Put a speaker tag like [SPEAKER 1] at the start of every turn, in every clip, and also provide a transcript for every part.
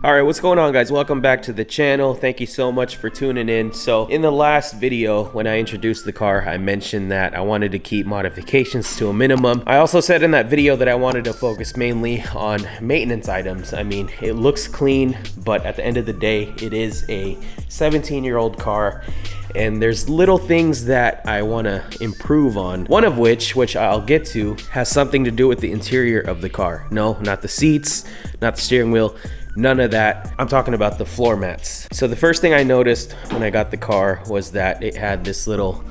[SPEAKER 1] Alright, what's going on, guys? Welcome back to the channel. Thank you so much for tuning in. So in the last video, when I introduced the car, I mentioned that I wanted to keep modifications to a minimum. I also said in that video that I wanted to focus mainly on maintenance items. I mean, it looks clean, but at the end of the day, it is a 17-year-old car. And there's little things that I want to improve on. One of which I'll get to, has something to do with the interior of the car. No, not the seats, not the steering wheel, none of that. I'm talking about the floor mats. So the first thing I noticed when I got the car was that it had this little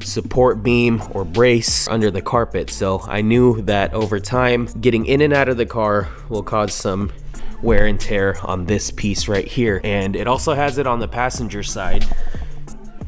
[SPEAKER 1] support beam or brace under the carpet. So I knew that over time, getting in and out of the car will cause some wear and tear on this piece right here. And it also has it on the passenger side.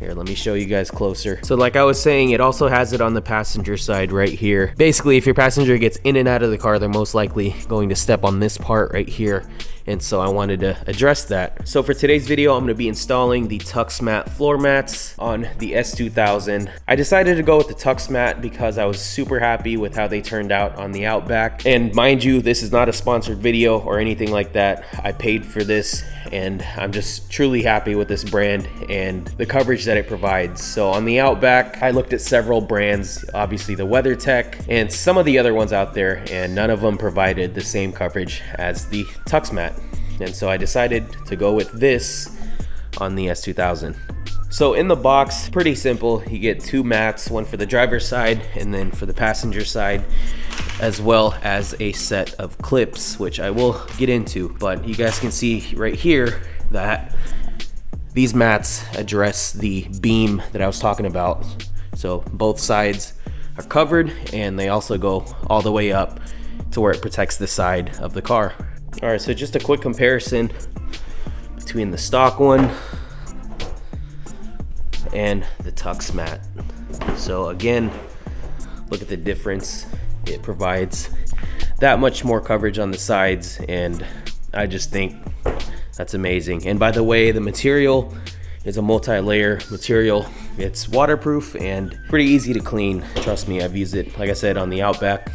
[SPEAKER 1] Here, let me show you guys closer. So like I was saying, it also has it on the passenger side right here. Basically, if your passenger gets in and out of the car, they're most likely going to step on this part right here. And so I wanted to address that. So for today's video, I'm gonna be installing the Tuxmat floor mats on the S2000. I decided to go with the Tuxmat because I was super happy with how they turned out on the Outback. And mind you, this is not a sponsored video or anything like that. I paid for this and I'm just truly happy with this brand and the coverage that it provides. So on the Outback, I looked at several brands, obviously the WeatherTech and some of the other ones out there, and none of them provided the same coverage as the Tuxmat. And so I decided to go with this on the S2000. So in the box, pretty simple. You get two mats, one for the driver's side and then for the passenger side, as well as a set of clips, which I will get into. But you guys can see right here that these mats address the beam that I was talking about. So both sides are covered and they also go all the way up to where it protects the side of the car. All right, so just a quick comparison between the stock one and the Tuxmat. So again, look at the difference. It provides that much more coverage on the sides, and I just think that's amazing. And by the way, the material is a multi-layer material. It's waterproof and pretty easy to clean. Trust me, I've used it, like I said, on the Outback,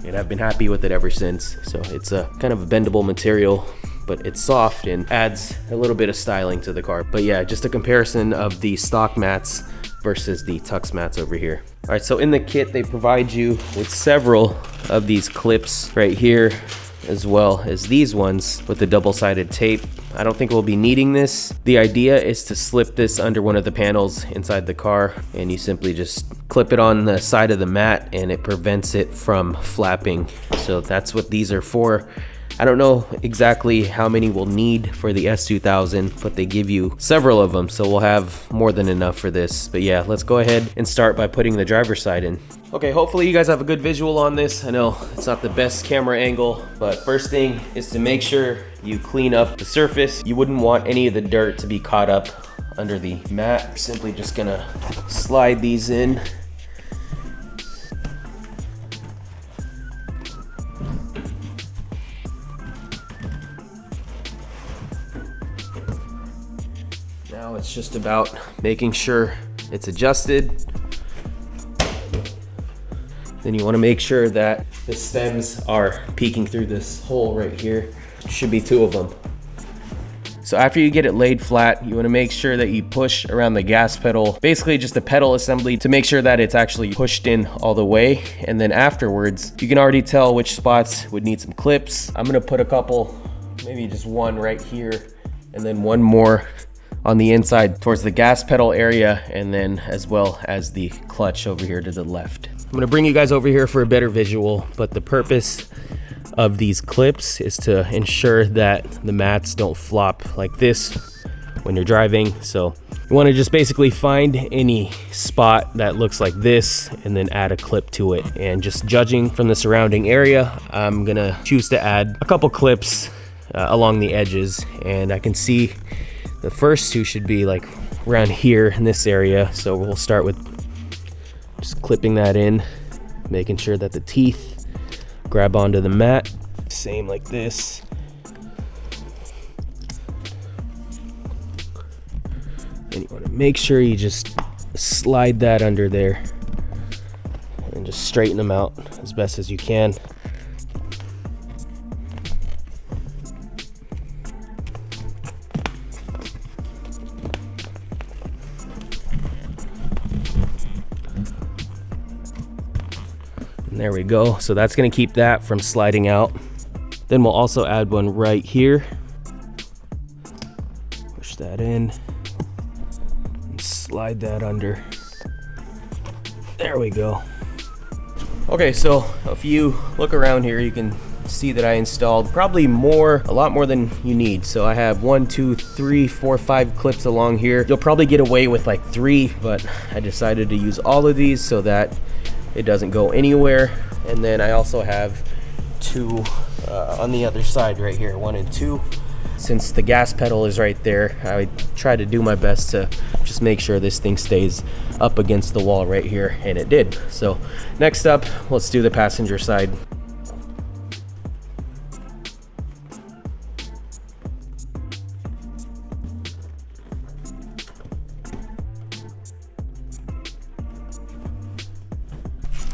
[SPEAKER 1] and I've been happy with it ever since. So it's a kind of a bendable material, but it's soft and adds a little bit of styling to the car. But yeah, just a comparison of the stock mats versus the Tuxmats over here. All right, so in the kit, they provide you with several of these clips right here, as well as these ones with the double-sided tape. I don't think we'll be needing this. The idea is to slip this under one of the panels inside the car, and you simply just clip it on the side of the mat and it prevents it from flapping. So that's what these are for. I don't know exactly how many we'll need for the S2000, but they give you several of them, so we'll have more than enough for this. But yeah, let's go ahead and start by putting the driver's side in. Okay, hopefully you guys have a good visual on this. I know it's not the best camera angle, but first thing is to make sure you clean up the surface. You wouldn't want any of the dirt to be caught up under the mat. We're simply just gonna slide these in. Now it's just about making sure it's adjusted. Then you want to make sure that the stems are peeking through this hole right here. Should be two of them. So after you get it laid flat, you want to make sure that you push around the gas pedal, basically just the pedal assembly, to make sure that it's actually pushed in all the way. And then afterwards, you can already tell which spots would need some clips. I'm going to put a couple, maybe just one right here, and then one more on the inside towards the gas pedal area, and then as well as the clutch over here to the left. I'm gonna bring you guys over here for a better visual, but the purpose of these clips is to ensure that the mats don't flop like this when you're driving. So you wanna just basically find any spot that looks like this and then add a clip to it. And just judging from the surrounding area, I'm gonna choose to add a couple clips along the edges, and I can see the first two should be like around here in this area. So we'll start with just clipping that in, making sure that the teeth grab onto the mat. Same like this. And you want to make sure you just slide that under there and just straighten them out as best as you can. There we go. So that's gonna keep that from sliding out. Then we'll also add one right here. Push that in and slide that under. There we go. Okay, so if you look around here, you can see that I installed probably a lot more than you need. So I have 1, 2, 3, 4, 5 clips along here. You'll probably get away with like 3, but I decided to use all of these so that it doesn't go anywhere. And then I also have 2 on the other side right here, 1 and 2. Since the gas pedal is right there, I try to do my best to just make sure this thing stays up against the wall right here, and it did. So next up, let's do the passenger side.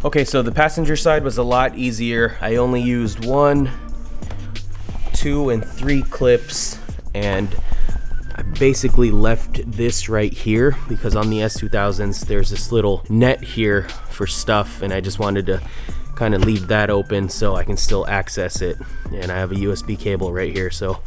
[SPEAKER 1] Okay, so the passenger side was a lot easier. I only used 1, 2, and 3 clips, and I basically left this right here because on the S2000s there's this little net here for stuff, and I just wanted to kind of leave that open so I can still access it. And I have a USB cable right here, so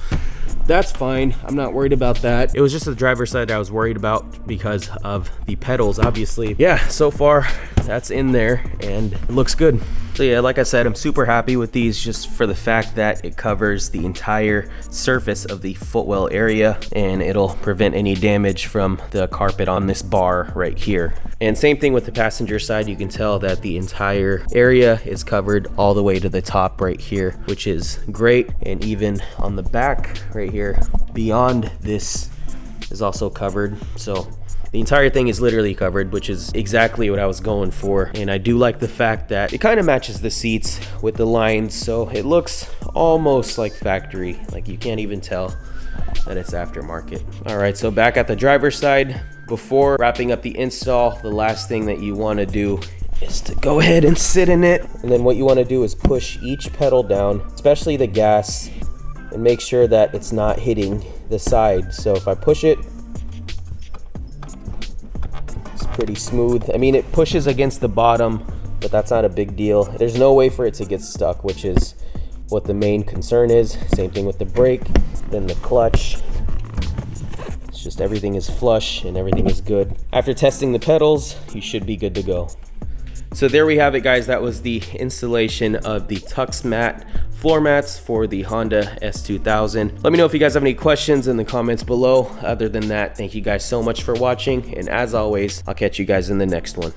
[SPEAKER 1] that's fine. I'm not worried about that. It was just the driver's side I was worried about because of the pedals, obviously. Yeah, so far that's in there and it looks good. So yeah, like I said, I'm super happy with these just for the fact that it covers the entire surface of the footwell area, and it'll prevent any damage from the carpet on this bar right here. And same thing with the passenger side. You can tell that the entire area is covered all the way to the top right here, which is great. And even on the back right here, beyond this is also covered. So the entire thing is literally covered, which is exactly what I was going for. And I do like the fact that it kind of matches the seats with the lines, so it looks almost like factory. Like you can't even tell that it's aftermarket. All right, so back at the driver's side, before wrapping up the install, the last thing that you want to do is to go ahead and sit in it. And then what you want to do is push each pedal down, especially the gas, and make sure that it's not hitting the side. So if I push it, it's pretty smooth. I mean, it pushes against the bottom, but that's not a big deal. There's no way for it to get stuck, which is what the main concern is. Same thing with the brake, then the clutch. It's just everything is flush and everything is good. After testing the pedals, you should be good to go. So there we have it, guys. That was the installation of the Tuxmat floor mats for the Honda S2000. Let me know if you guys have any questions in the comments below. Other than that, thank you guys so much for watching, and as always, I'll catch you guys in the next one.